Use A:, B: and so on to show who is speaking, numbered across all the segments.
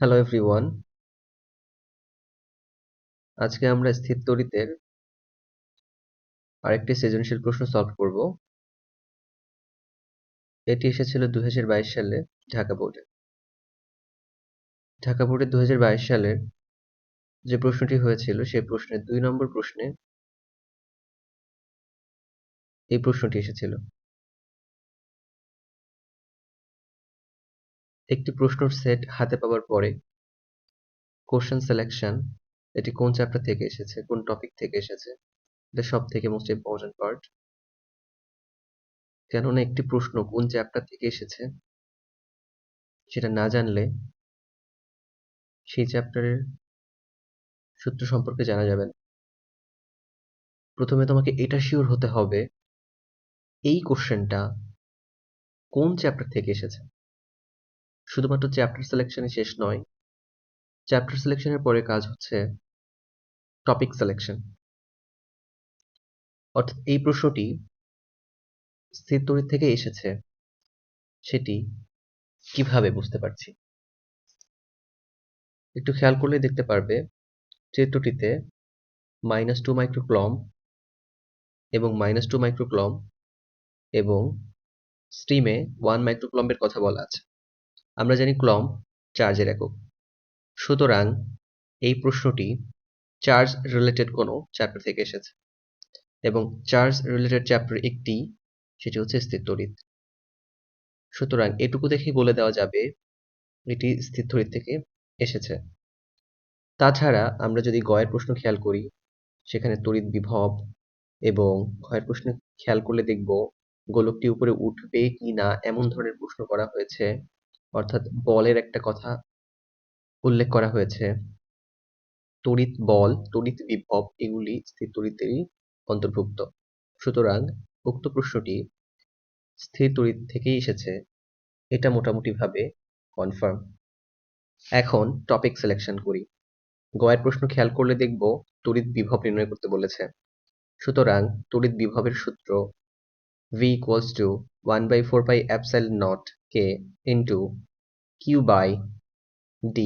A: Hello everyone, আজকে আমরা স্থির তড়িতের আরেকটি সৃজনশীল প্রশ্ন সলভ করব। এটি এসেছিল 2022 সালে ঢাকা বোর্ডে। ঢাকা বোর্ডে 2022 সালের যে প্রশ্নটি হয়েছিল সেই প্রশ্নের 2 নম্বর প্রশ্নে এই প্রশ্নটি এসেছিল। একটি প্রশ্নর সেট হাতে পাওয়ার পরে কোশ্চেন সিলেকশন, এটি কোন চ্যাপ্টার থেকে এসেছে, কোন টপিক থেকে এসেছে, এটা সব থেকে মোস্ট ইম্পর্টেন্ট পার্ট। কেননা একটি প্রশ্ন কোন চ্যাপ্টার থেকে এসেছে সেটা না জানলে সেই চ্যাপ্টারের সূত্র সম্পর্কে জানা যাবে না। প্রথমে তোমাকে এটা শিওর হতে হবে এই কোশ্চেনটা কোন চ্যাপ্টার থেকে এসেছে। শুধুমাত্র চ্যাপ্টার সিলেকশনই শেষ নয়, চ্যাপ্টার সিলেকশনের পরে কাজ হচ্ছে টপিক সিলেকশন। অর্থাৎ এই প্রশ্নটি স্থির তড়িৎ থেকে এসেছে সেটি কিভাবে বুঝতে পারছি। একটু খেয়াল করলে দেখতে পারবে চিত্রটিতে -2 মাইক্রোকুলম্ব এবং -2 মাইক্রোকুলম্ব এবং স্ট্রিমে 1 মাইক্রোকুলম্বের কথা বলা আছে। আমরা জানি কুলম্ব চার্জের একক, সুতরাং এই প্রশ্নটি চার্জ রিলেটেড কোনো চ্যাপ্টার থেকে এসেছে এবং চার্জ রিলেটেড চ্যাপ্টার একটি, সেটি হচ্ছে স্থির তড়িৎ। সুতরাং এটুকু দেখেই বলে দেওয়া যাবে এটি স্থির তড়িৎ থেকে এসেছে। তাছাড়া আমরা যদি গয়ের প্রশ্ন খেয়াল করি, সেখানে তড়িৎ বিভব এবং গয়ের প্রশ্ন খেয়াল করলে দেখব গোলকটি উপরে উঠবে কি না এমন ধরনের প্রশ্ন করা হয়েছে, অর্থাৎ বলের একটা কথা উল্লেখ করা হয়েছে। তড়িৎ বল, তড়িৎ বিভব এগুলি স্থির তড়িতেরই অন্তর্ভুক্ত। সুতরাং উক্ত প্রশ্নটি স্থির তড়িৎ থেকেই এসেছে, এটা মোটামুটি ভাবে কনফার্ম। এখন টপিক সিলেকশন করি। গয়ের প্রশ্ন খেয়াল করলে দেখব তড়িৎ বিভব নির্ণয় করতে বলেছে। সুতরাং তড়িৎ বিভবের সূত্র V equals to 1/4 pi epsilon naught K into Q by D।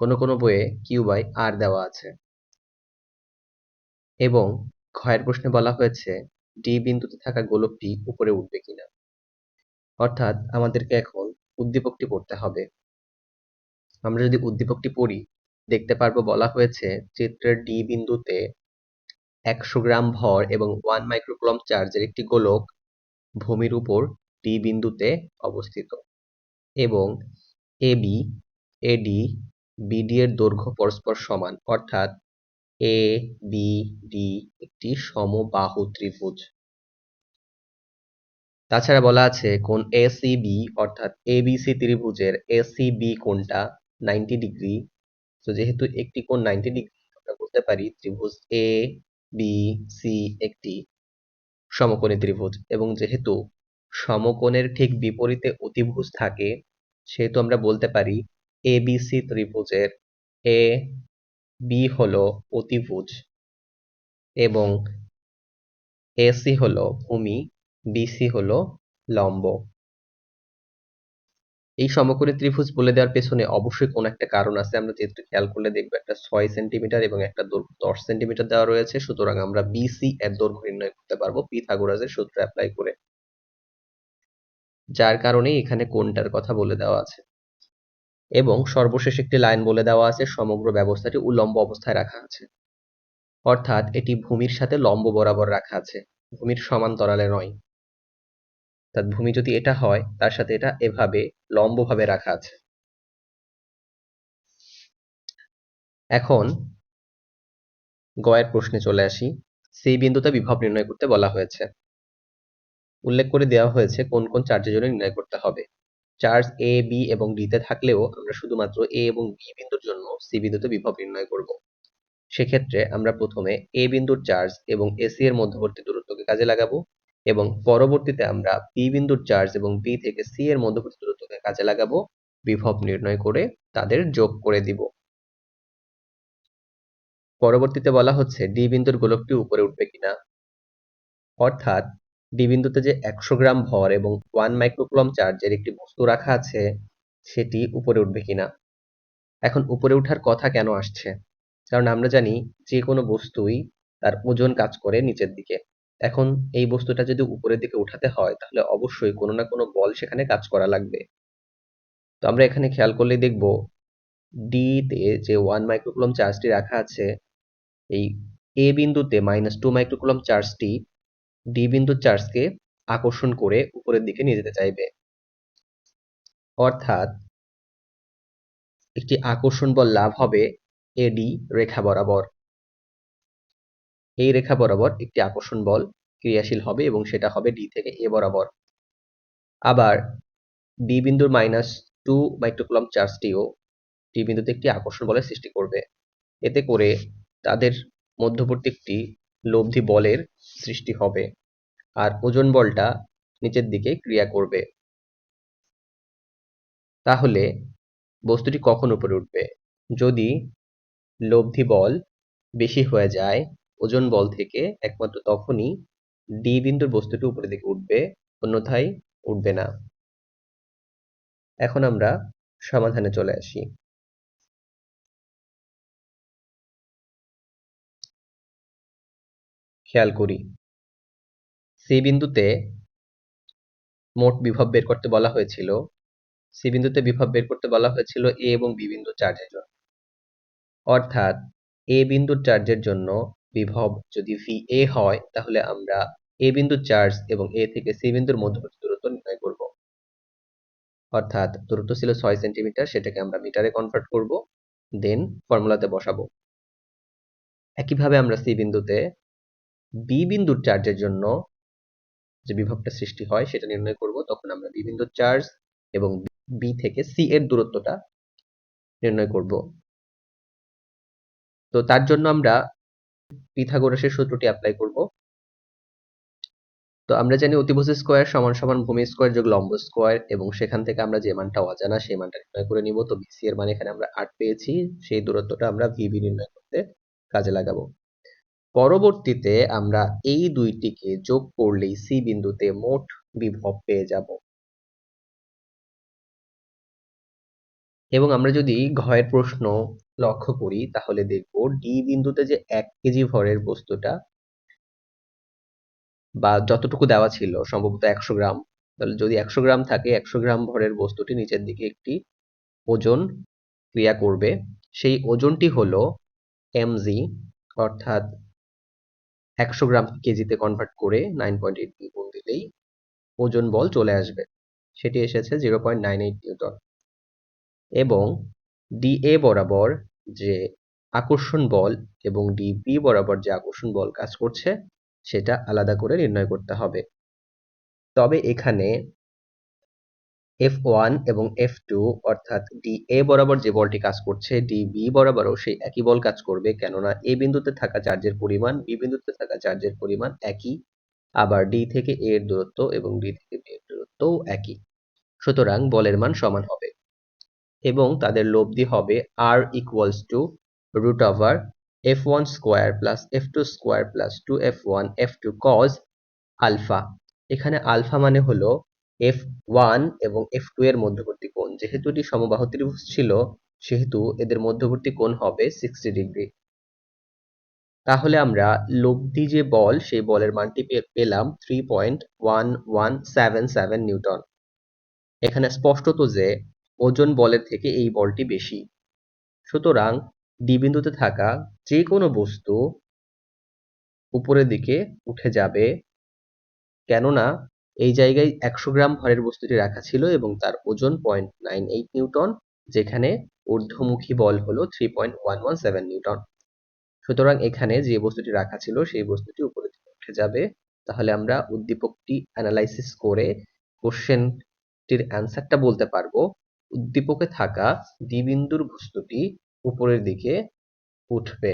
A: কোনো বইয়ে Q by R দেওয়া আছে এবং ক্ষয়ের প্রশ্নে বলা হয়েছে D বিন্দুতে থাকা গোলকটি উপরে উঠবে কিনা। অর্থাৎ আমাদেরকে এখন উদ্দীপকটি পড়তে হবে। আমরা যদি উদ্দীপকটি পড়ি দেখতে পারবো বলা হয়েছে চিত্রের D বিন্দুতে 100 গ্রাম ভর এবং 1 মাইক্রোকুলম্ব চার্জের একটি গোলক ভূমির উপর D বিন্দুতে অবস্থিত এবং AB, AD, BD এর দৈর্ঘ্য পরস্পর সমান, অর্থাৎ ABD একটি সমবাহু ত্রিভুজ। তাছাড়া বলা আছে কোণ ACB অর্থাৎ ABC ত্রিভুজের ACB কোণটা 90 ডিগ্রি। তো যেহেতু একটি কোণ 90 ডিগ্রি, আমরা বলতে পারি ত্রিভুজ ABC একটি সমকোণী ত্রিভুজ এবং যেহেতু সমকোণের ঠিক বিপরীতে অতিভুজ থাকে, সেহেতু আমরা বলতে পারি ABC ত্রিভুজের AB হলো অতিভুজ এবং AC হলো ভূমি, BC হলো লম্ব। এই সমকোণী ত্রিভুজ বলে দেওয়ার পেছনে অবশ্যই কোন একটা কারণ আছে। আমরা যেহেতু খেয়াল করলে দেখবো একটা 6 সেন্টিমিটার এবং একটা দৈর্ঘ্য 10 সেন্টিমিটার দেওয়া রয়েছে, সুতরাং আমরা BC এর দৈর্ঘ্য নির্ণয় করতে পারবো পিথাগোরাসের সূত্র অ্যাপ্লাই করে, যার কারণে এখানে কোণটার কথা বলে দেওয়া আছে। এবং সর্বশেষ একটি লাইন বলে দেওয়া আছে সমগ্র ব্যবস্থাটি উল্লম্ব অবস্থায় রাখা আছে, অর্থাৎ এটি ভূমির সাথে লম্ব বরাবর রাখা আছে, ভূমির সমান্তরালে নয়। অর্থাৎ ভূমি যদি এটা হয় তার সাথে এটা এভাবে লম্বভাবে রাখা আছে। এখন গয়ের প্রশ্নে চলে আসি। সেই বিন্দুতে বিভব নির্ণয় করতে বলা হয়েছে। উল্লেখ করে দেওয়া হয়েছে কোন কোন চার্জের জন্য নির্ণয় করতে হবে। চার্জ A, B এবং D তে থাকলেও আমরা শুধুমাত্র A এবং B বিন্দুর জন্য C বিন্দুতে বিভব নির্ণয় করব। সেক্ষেত্রে আমরা প্রথমে A বিন্দুর চার্জ এবং AC এর মধ্যবর্তী দূরত্বকে কাজে লাগাবো এবং পরবর্তীতে আমরা B বিন্দুর চার্জ এবং B থেকে C এর মধ্যবর্তী দূরত্বকে কাজে লাগাবো, বিভব নির্ণয় করে তাদের যোগ করে দিব। পরবর্তীতে বলা হচ্ছে D বিন্দুর গোলকটি উপরে উঠবে কিনা, অর্থাৎ D বিন্দুতে যে 100 গ্রাম ভর এবং 1 মাইক্রোকুলম্ব চার্জের একটি বস্তু রাখা আছে সেটি উপরে উঠবে কিনা। এখন উপরে ওঠার কথা কেন আসছে? কারণ আমরা জানি যে কোনো বস্তুই তার ওজন কাজ করে নিচের দিকে। এখন এই বস্তুটা যদি উপরের দিকে উঠাতে হয় তাহলে অবশ্যই কোনো না কোনো বল সেখানে কাজ করা লাগবে। তো আমরা এখানে খেয়াল করলেই দেখব ডি তে যে 1 মাইক্রোকুলম চার্জটি রাখা আছে, এই এ বিন্দুতে -2 মাইক্রোকুলম চার্জটি ডি বিন্দুর চার্জকে আকর্ষণ করে উপরের দিকে নিয়ে যেতে চাইবে। অর্থাৎ একটি আকর্ষণ বল লাভ হবে এডি রেখা বরাবর। এই রেখা বরাবর একটি আকর্ষণ বল ক্রিয়াশীল হবে এবং সেটা হবে ডি থেকে এ বরাবর। আবার ডি বিন্দুর -2 মাইক্রোকুলম চার্জটিও ডি বিন্দুতে একটি আকর্ষণ বলের সৃষ্টি করবে। এতে করে তাদের মধ্যবর্তী একটি লব্ধি বলের সৃষ্টি হবে আর ওজন বলটা নিচের দিকে ক্রিয়া করবে। তাহলে বস্তুটি কখন উপরে উঠবে? যদি লব্ধি বল বেশি হয়ে যায় ওজন বল থেকে, একমাত্র তখনই ডি বিন্দুর বস্তুটি উপরের দিকে উঠবে, অন্যথায় উঠবে না। এখন আমরা সমাধানে চলে আসি। খেয়াল করি সি বিন্দুতে মোট বিভব বের করতে বলা হয়েছিল। সি বিন্দুতে বিভব বের করতে বলা হয়েছিল এ এবং বি বিন্দু চার্জের জন্য। অর্থাৎ এ বিন্দুর চার্জের জন্য বিভব যদি ভি এ হয় তাহলে আমরা এ বিন্দুর চার্জ এবং এ থেকে সি বিন্দুর মধ্যবর্তী দূরত্ব নির্ণয় করব। অর্থাৎ দূরত্ব ছিল 6 সেন্টিমিটার, সেটাকে আমরা মিটারে কনভার্ট করব, দেন ফর্মুলাতে বসাবো। একইভাবে আমরা সি বিন্দুতে বি বিন্দুর চার্জের জন্য যে বিভবটা সৃষ্টি হয় সেটা নির্ণয় করব। তখন আমরা বি বিন্দুর চার্জ এবং বি থেকে সি এর দূরত্বটা নির্ণয় করব। তো তার জন্য আমরা পিথাগোরাসের সূত্রটি অ্যাপ্লাই করব। তো আমরা জানি অতিভুজ স্কয়ার সমান সমান ভূমি স্কয়ার যোগ লম্ব স্কয়ার, এবং সেখান থেকে আমরা যে মানটা অজানা সেই মানটা নির্ণয় করে নিব। তো বিসি এর মান এখানে আমরা 8 পেয়েছি, সেই দূরত্বটা আমরা ভিবি নির্ণয় করতে কাজে লাগাবো। পরবর্তীতে আমরা এই দুইটিকে যোগ করলেই সি বিন্দুতে মোট বিভব পেয়ে যাব। এবং আমরা যদি ঘয়ের প্রশ্ন লক্ষ্য করি তাহলে দেখব ডি বিন্দুতে যে 1 কেজি ভরের বস্তুটা বা যতটুকু দেওয়া ছিল সম্ভবত 100 গ্রাম, তাহলে যদি 100 গ্রাম থাকে 100 গ্রাম ভরের বস্তুটি নিচের দিকে একটি ওজন ক্রিয়া করবে। সেই ওজনটি হলো mg, অর্থাৎ 100 গ্রাম কেজিতে কনভার্ট করে 9.8 গুণ দিলেই ওজন বল চলে আসবে। সেটি এসেছে 0.98 নিউটন। এবং ডিএ বরাবর যে আকর্ষণ বল এবং ডিবি বরাবর যে আকর্ষণ বল কাজ করছে সেটা আলাদা করে নির্ণয় করতে হবে। তবে এখানে F1 এবং F2 অর্থাৎ ডিএ বরাবর যে বলটি কাজ করছে ডিবি বরাবরও সেই একই বল কাজ করবে, কেননা এ বিন্দুতে থাকা চার্জের পরিমাণ বি বিন্দুতে থাকা চার্জের পরিমাণ একই, আবার ডি থেকে এ এর দূরত্ব এবং ডি থেকে বি এর দূরত্বও একই। সুতরাং বলের মান সমান হবে এবং তাদের লব্ধি হবে r equals to root over f1 square plus f2 square plus 2f1 f2 cos alpha। এখানে আলফা মানে হলো f1 এবং f2 এর মধ্যবর্তী কোণ। যেহেতু এটি সমবাহু ত্রিভুজ ছিল সেহেতু এদের মধ্যবর্তী কোণ হবে 60 ডিগ্রি। তাহলে আমরা লব্ধি যে বল সেই বলের মানটি পেলাম 3.1177 নিউটন। এখানে স্পষ্টত যে ওজন বলের থেকে এই বলটি বেশি। সুতরাং ডি বিন্দুতে থাকা যে কোনো বস্তু উপরের দিকে উঠে যাবে, কেননা এই জায়গায় 100 গ্রাম ভরের বস্তুটি রাখা ছিল এবং তার ওজন 0.98 নিউটন, যেখানে ঊর্ধ্বমুখী বল হলো 3.117 নিউটন। সুতরাং এখানে যে বস্তুটি রাখা ছিল সেই বস্তুটি উপরের দিকে উঠে যাবে। তাহলে আমরা উদ্দীপকটি অ্যানালাইসিস করে কোশ্চেনটির অ্যান্সারটা বলতে পারবো। উদ্দীপকে থাকা ডি বিন্দুর বস্তুটি উপরের দিকে উঠবে।